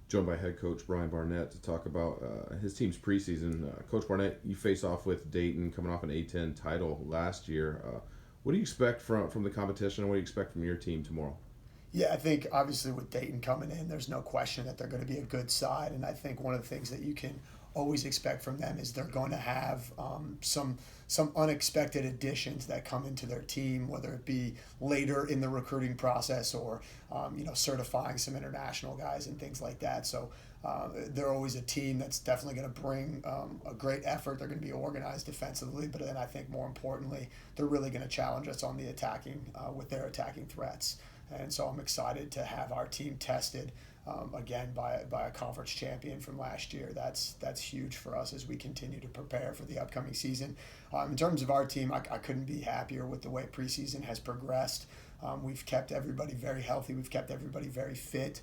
Joined by head coach Brian Barnett to talk about his team's preseason. Coach Barnett, you face off with Dayton coming off an A10 title last year. What do you expect from the competition, and what do you expect from your team tomorrow? Yeah, I think obviously with Dayton coming in, there's no question that they're going to be a good side, and I think one of the things that you can always expect from them is they're going to have some unexpected additions that come into their team, whether it be later in the recruiting process or certifying some international guys and things like that. So they're always a team that's definitely going to bring a great effort. They're going to be organized defensively, but then I think more importantly, they're really going to challenge us on the attacking with their attacking threats. And so I'm excited to have our team tested again by a conference champion from last year. That's huge for us as we continue to prepare for the upcoming season. In terms of our team, I couldn't be happier with the way preseason has progressed. We've kept everybody very healthy. We've kept everybody very fit.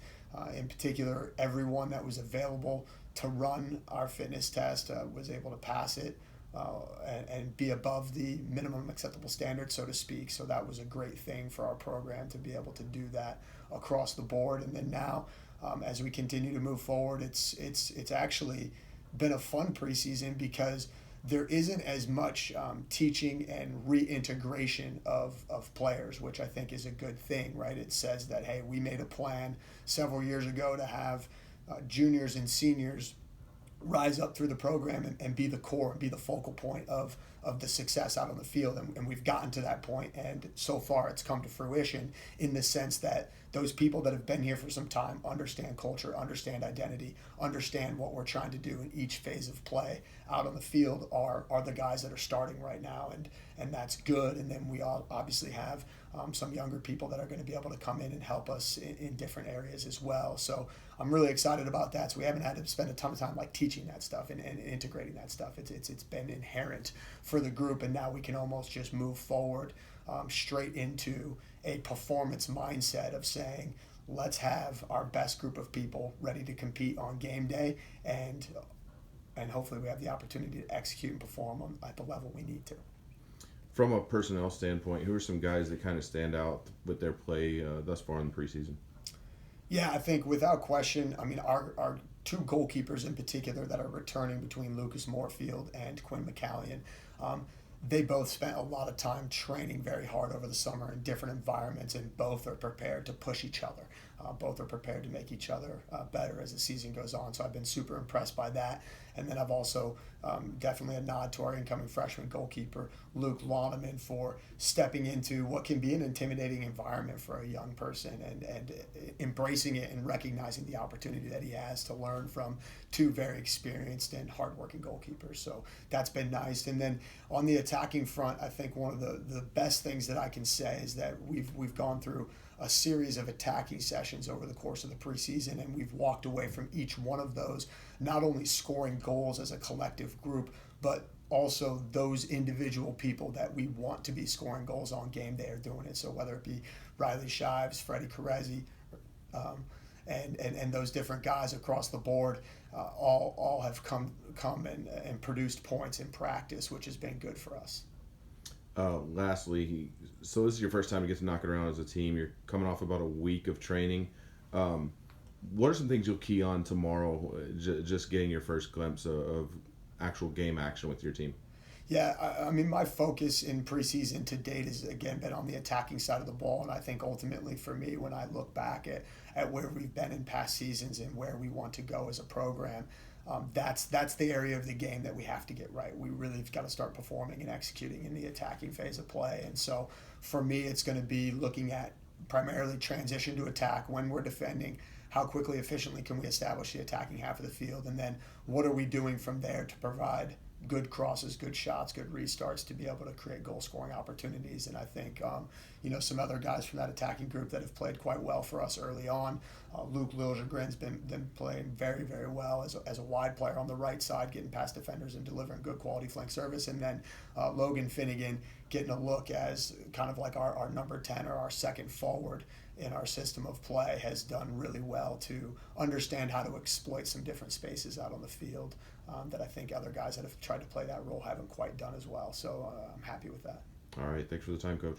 In particular, everyone that was available to run our fitness test was able to pass it. And be above the minimum acceptable standard, so to speak. So that was a great thing for our program to be able to do that across the board. And then now, as we continue to move forward, it's actually been a fun preseason because there isn't as much teaching and reintegration of players, which I think is a good thing, right? It says that, hey, we made a plan several years ago to have juniors and seniors rise up through the program and be the core and be the focal point of the success out on the field. And we've gotten to that point, and so far it's come to fruition in the sense that those people that have been here for some time understand culture, understand identity, understand what we're trying to do in each phase of play out on the field are the guys that are starting right now, and that's good. And then we all obviously have some younger people that are going to be able to come in and help us in different areas as well. So I'm really excited about that. So we haven't had to spend a ton of time like teaching that stuff and integrating that stuff. It's been inherent for the group, and now we can almost just move forward straight into a performance mindset of saying, let's have our best group of people ready to compete on game day, and hopefully we have the opportunity to execute and perform at the level we need to. From a personnel standpoint, who are some guys that kind of stand out with their play thus far in the preseason? Yeah, I think without question, I mean, our two goalkeepers in particular that are returning between Lucas Moorfield and Quinn McCallion, they both spent a lot of time training very hard over the summer in different environments, and both are prepared to push each other. Both are prepared to make each other better as the season goes on. So I've been super impressed by that. And then I've also definitely a nod to our incoming freshman goalkeeper, Luke Launeman, for stepping into what can be an intimidating environment for a young person and embracing it and recognizing the opportunity that he has to learn from two very experienced and hardworking goalkeepers. So that's been nice. And then on the attacking front, I think one of the best things that I can say is that we've gone through a series of attacking sessions over the course of the preseason, and we've walked away from each one of those not only scoring goals as a collective group, but also those individual people that we want to be scoring goals on game day are doing it. So whether it be Riley Shives, Freddie Carezzi, and those different guys across the board, all have come and produced points in practice, which has been good for us. Lastly, so this is your first time to get to knock it around as a team. You're coming off about a week of training. What are some things you'll key on tomorrow, just getting your first glimpse of actual game action with your team? Yeah, I mean, my focus in preseason to date has, again, been on the attacking side of the ball. And I think ultimately for me, when I look back at where we've been in past seasons and where we want to go as a program, that's the area of the game that we have to get right. We really have got to start performing and executing in the attacking phase of play. And so for me, it's going to be looking at primarily transition to attack when we're defending. How quickly, efficiently can we establish the attacking half of the field? And then what are we doing from there to provide good crosses, good shots, good restarts to be able to create goal-scoring opportunities? And I think, some other guys from that attacking group that have played quite well for us early on. Luke Liljegren's been playing very, very well as a wide player on the right side, getting past defenders and delivering good quality flank service. And then Logan Finnegan getting a look as kind of like our number 10 or our second forward in our system of play, has done really well to understand how to exploit some different spaces out on the field that I think other guys that have tried to play that role haven't quite done as well. So I'm happy with that. All right. Thanks for the time, Coach.